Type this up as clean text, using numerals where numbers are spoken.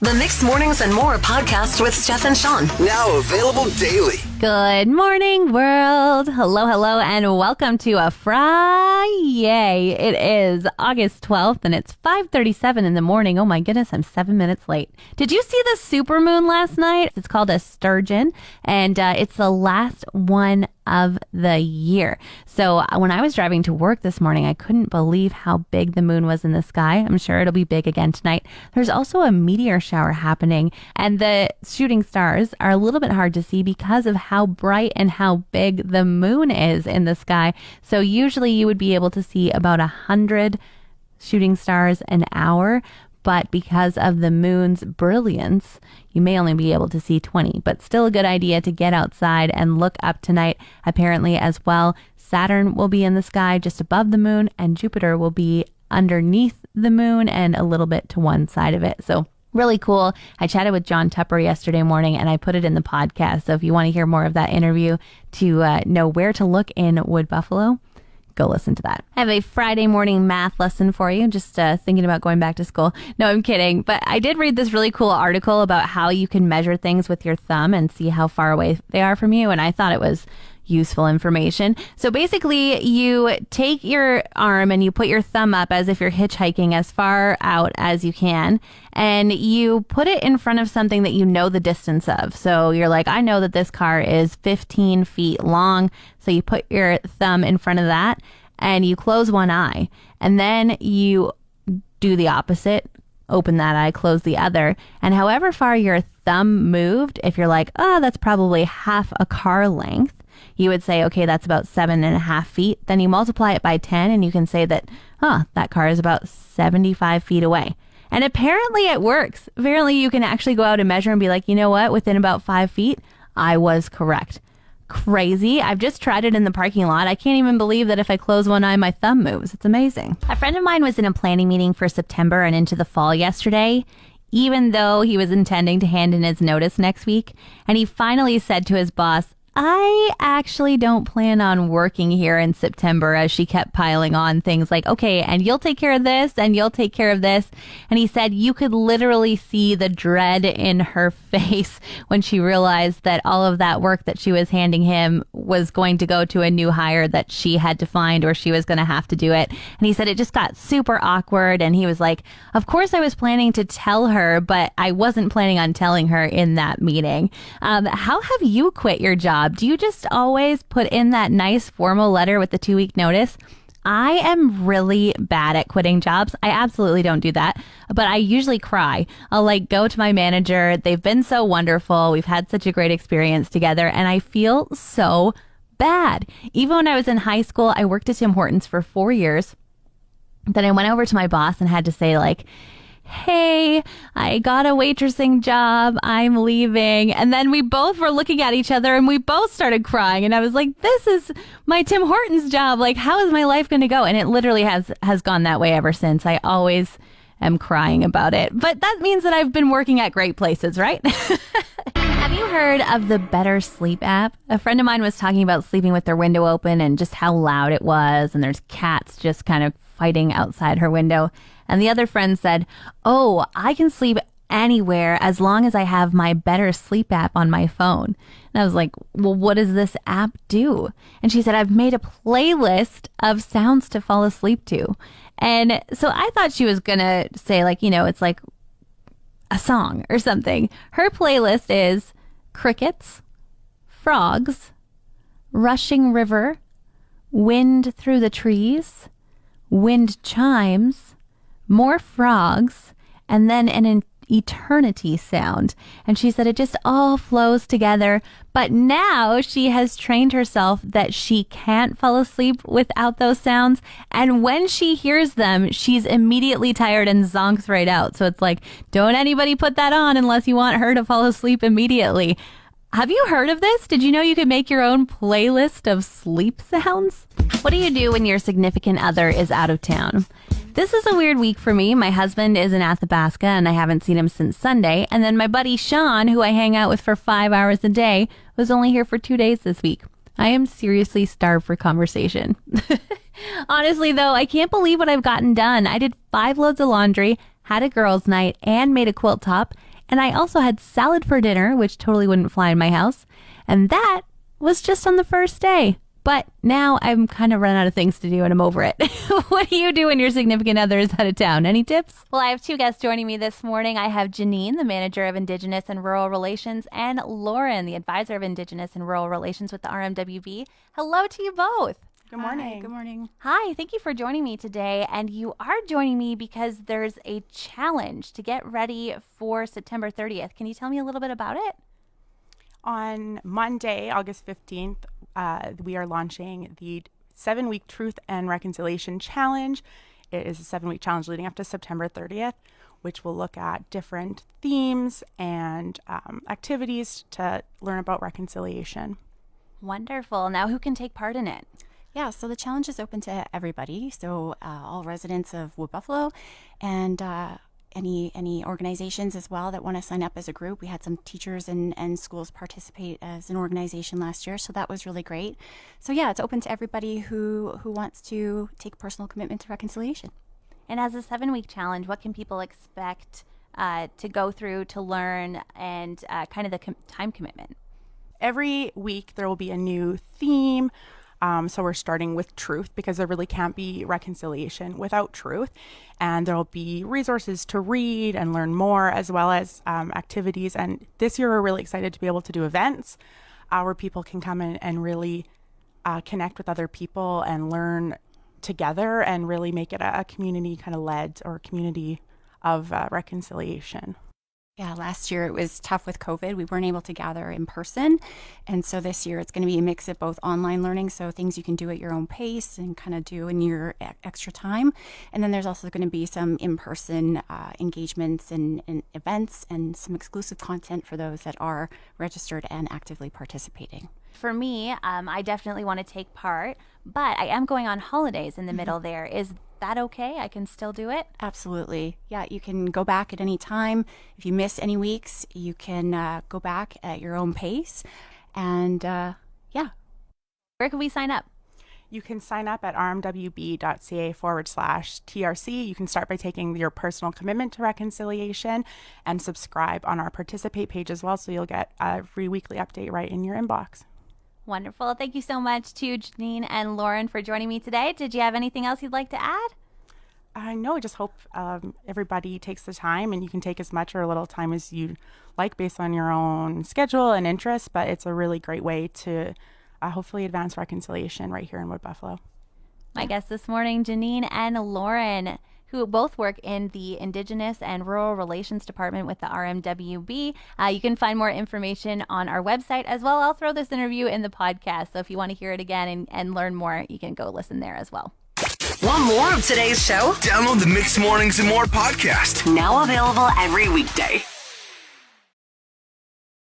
The Mixed Mornings and More podcast with Steph and Sean. Now available daily. Good morning, world. Hello, and welcome to a Friday. It is August 12th, and it's 5:37 in the morning. Oh my goodness, I'm 7 minutes late. Did you see the supermoon last night? It's called a sturgeon, and it's the last one of the year. So when I was driving to work this morning, I couldn't believe how big the moon was in the sky. I'm sure it'll be big again tonight. There's also a meteor shower happening, and the shooting stars are a little bit hard to see because of how bright and how big the moon is in the sky. So usually you would be able to see about 100 shooting stars an hour, but because of the moon's brilliance, you may only be able to see 20, but still a good idea to get outside and look up tonight. Apparently as well, Saturn will be in the sky just above the moon, and Jupiter will be underneath the moon and a little bit to one side of it. So really cool. I chatted with John Tupper yesterday morning, and I put it in the podcast. So if you want to hear more of that interview to know where to look in Wood Buffalo, go listen to that. I have a Friday morning math lesson for you, just thinking about going back to school. No, I'm kidding. But I did read this really cool article about how you can measure things with your thumb and see how far away they are from you. And I thought it was useful information. So basically, you take your arm and you put your thumb up as if you're hitchhiking as far out as you can, and you put it in front of something that you know the distance of. So you're like, I know that this car is 15 feet long. So you put your thumb in front of that and you close one eye, and then you do the opposite. Open that eye, close the other, and however far your thumb moved, if you're like, oh, that's probably half a car length, you would say, okay, that's about 7.5 feet. Then you multiply it by 10 and you can say that, that car is about 75 feet away. And apparently it works. Apparently you can actually go out and measure and be like, you know what? Within about 5 feet, I was correct. Crazy. I've just tried it in the parking lot. I can't even believe that if I close one eye, my thumb moves. It's amazing. A friend of mine was in a planning meeting for September and into the fall yesterday, even though he was intending to hand in his notice next week. And he finally said to his boss, I actually don't plan on working here in September, as she kept piling on things like, okay, and you'll take care of this and you'll take care of this. And he said you could literally see the dread in her face when she realized that all of that work that she was handing him was going to go to a new hire that she had to find, or she was going to have to do it. And he said it just got super awkward. And he was like, of course I was planning to tell her, but I wasn't planning on telling her in that meeting. How have you quit your job? Do you just always put in that nice formal letter with the 2-week notice? I am really bad at quitting jobs. I absolutely don't do that, but I usually cry. I'll go to my manager. They've been so wonderful. We've had such a great experience together, and I feel so bad. Even when I was in high school, I worked at Tim Hortons for 4 years. Then I went over to my boss and had to say hey, I got a waitressing job. I'm leaving. And then we both were looking at each other and we both started crying. And I was like, this is my Tim Hortons job. How is my life going to go? And it literally has gone that way ever since. I always am crying about it. But that means that I've been working at great places, right? Have you heard of the Better Sleep app? A friend of mine was talking about sleeping with their window open and just how loud it was. And there's cats just kind of fighting outside her window. And the other friend said, oh, I can sleep anywhere as long as I have my Better Sleep app on my phone. And I was like, well, what does this app do? And she said, I've made a playlist of sounds to fall asleep to. And so I thought she was going to say it's like a song or something. Her playlist is crickets, frogs, rushing river, wind through the trees, wind chimes, more frogs, and then an eternity sound. And she said it just all flows together. But now she has trained herself that she can't fall asleep without those sounds. And when she hears them, she's immediately tired and zonks right out. So it's like, don't anybody put that on unless you want her to fall asleep immediately. Have you heard of this? Did you know you could make your own playlist of sleep sounds? What do you do when your significant other is out of town? This is a weird week for me. My husband is in Athabasca and I haven't seen him since Sunday. And then my buddy Sean, who I hang out with for 5 hours a day, was only here for 2 days this week. I am seriously starved for conversation. Honestly, though, I can't believe what I've gotten done. I did 5 loads of laundry, had a girls' night, and made a quilt top. And I also had salad for dinner, which totally wouldn't fly in my house. And that was just on the first day. But now I'm kind of run out of things to do and I'm over it. What do you do when your significant other is out of town? Any tips? Well, I have two guests joining me this morning. I have Janine, the manager of Indigenous and Rural Relations, and Lauren, the advisor of Indigenous and Rural Relations with the RMWB. Hello to you both. Good morning. Hi, good morning. Hi, thank you for joining me today. And you are joining me because there's a challenge to get ready for September 30th. Can you tell me a little bit about it? On Monday, August 15th, we are launching the 7-week Truth and Reconciliation Challenge. It is a 7-week challenge leading up to September 30th, which will look at different themes and activities to learn about reconciliation. Wonderful. Now, who can take part in it? Yeah, so the challenge is open to everybody, so all residents of Wood Buffalo and any organizations as well that want to sign up as a group. We had some teachers and schools participate as an organization last year, so that was really great. So yeah, it's open to everybody who wants to take personal commitment to reconciliation. And as a 7-week challenge, what can people expect to go through, to learn, and kind of the time commitment? Every week there will be a new theme. So we're starting with truth because there really can't be reconciliation without truth. And there will be resources to read and learn more, as well as activities. And this year we're really excited to be able to do events where people can come in and really connect with other people and learn together and really make it a community kind of led or community of reconciliation. Yeah, last year it was tough with COVID. We weren't able to gather in person. And so this year it's going to be a mix of both online learning, so things you can do at your own pace and kind of do in your extra time. And then there's also going to be some in-person engagements and events and some exclusive content for those that are registered and actively participating. For me, I definitely want to take part, but I am going on holidays in the middle there. Is that okay? I can still do it? Absolutely. Yeah, you can go back at any time. If you miss any weeks, you can go back at your own pace. And yeah. Where can we sign up? You can sign up at rmwb.ca/TRC. You can start by taking your personal commitment to reconciliation and subscribe on our participate page as well, so you'll get a free weekly update right in your inbox. Wonderful. Thank you so much to Janine and Lauren for joining me today. Did you have anything else you'd like to add? No, I just hope everybody takes the time, and you can take as much or a little time as you like based on your own schedule and interests, but it's a really great way to hopefully advance reconciliation right here in Wood Buffalo. My guests this morning, Janine and Lauren, who both work in the Indigenous and Rural Relations Department with the RMWB. You can find more information on our website as well. I'll throw this interview in the podcast, so if you want to hear it again and learn more, you can go listen there as well. Want more of today's show? Download the Mixed Mornings and More podcast. Now available every weekday.